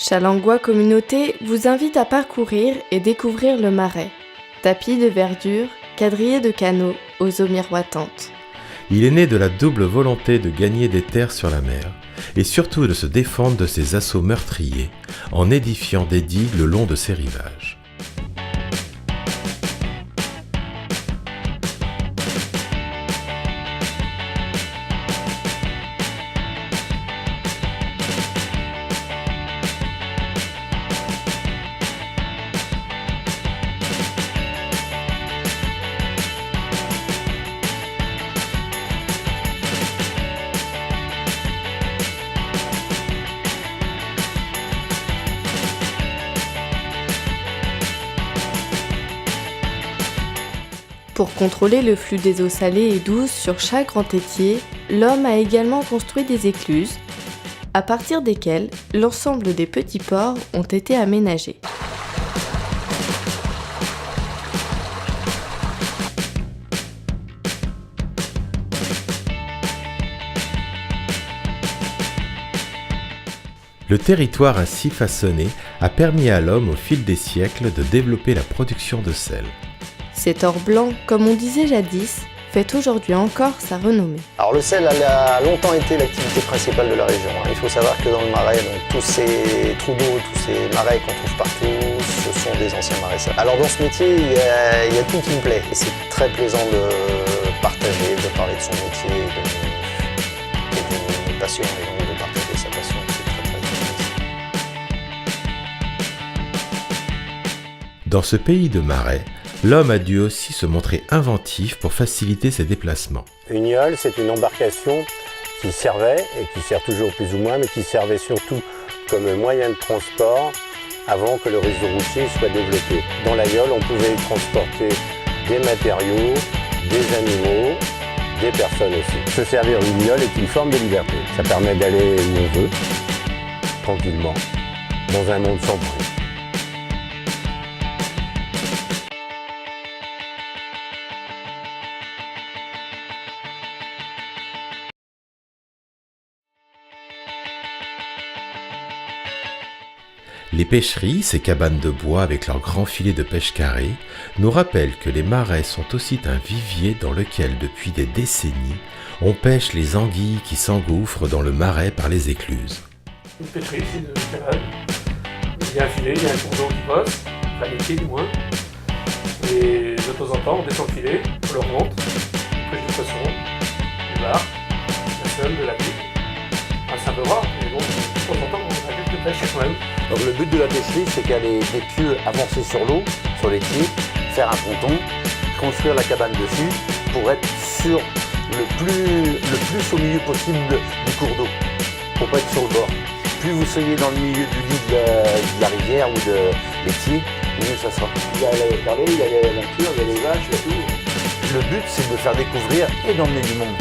Challengois Communauté vous invite à parcourir et découvrir le Marais. Tapis de verdure, quadrillé de canaux aux eaux miroitantes. Il est né de la double volonté de gagner des terres sur la mer et surtout de se défendre de ses assauts meurtriers en édifiant des digues le long de ses rivages. Pour contrôler le flux des eaux salées et douces sur chaque grand étier, l'homme a également construit des écluses, à partir desquelles l'ensemble des petits ports ont été aménagés. Le territoire ainsi façonné a permis à l'homme au fil des siècles de développer la production de sel. Cet or blanc, comme on disait jadis, fait aujourd'hui encore sa renommée. Alors le sel a longtemps été l'activité principale de la région. Il faut savoir que dans le Marais, donc, tous ces trous d'eau, tous ces marais qu'on trouve partout, ce sont des anciens maraîchers. Alors dans ce métier, il y a tout qui me plaît. Et c'est très plaisant de partager, de parler de son métier, de passion, et donc de partager sa passion. C'est très intéressant. Dans ce pays de marais, l'homme a dû aussi se montrer inventif pour faciliter ses déplacements. Une yole, c'est une embarcation qui servait, et qui sert toujours plus ou moins, mais qui servait surtout comme moyen de transport avant que le réseau routier soit développé. Dans la yole, on pouvait y transporter des matériaux, des animaux, des personnes aussi. Se servir d'une yole est une forme de liberté. Ça permet d'aller où on veut, tranquillement, dans un monde sans bruit. Les pêcheries, ces cabanes de bois avec leurs grands filets de pêche carrés, nous rappellent que les marais sont aussi un vivier dans lequel, depuis des décennies, on pêche les anguilles qui s'engouffrent dans le marais par les écluses. Une pêcherie, c'est une cabane. Il y a un filet, il y a un cours d'eau qui passe, enfin les pieds du moins. Et de temps en temps, on descend le filet, on le remonte, on pêche du poisson, du bar, de la seule, de la pique. Enfin, c'est un peu rare, mais bon, de temps en temps, on a quelques pêches quand même. Donc le but de la pêcherie, c'est qu'il y a des pieux avancés sur l'eau, sur les pieds, faire un ponton, construire la cabane dessus pour être sur le plus au milieu possible du cours d'eau, pour pas être sur le bord. Plus vous soyez dans le milieu du lit de la rivière ou de l'étier, mieux ça sera. Il y a les carrés, il y a la nature, il y a les vaches, il y a tout. Le but, c'est de faire découvrir et d'emmener du monde.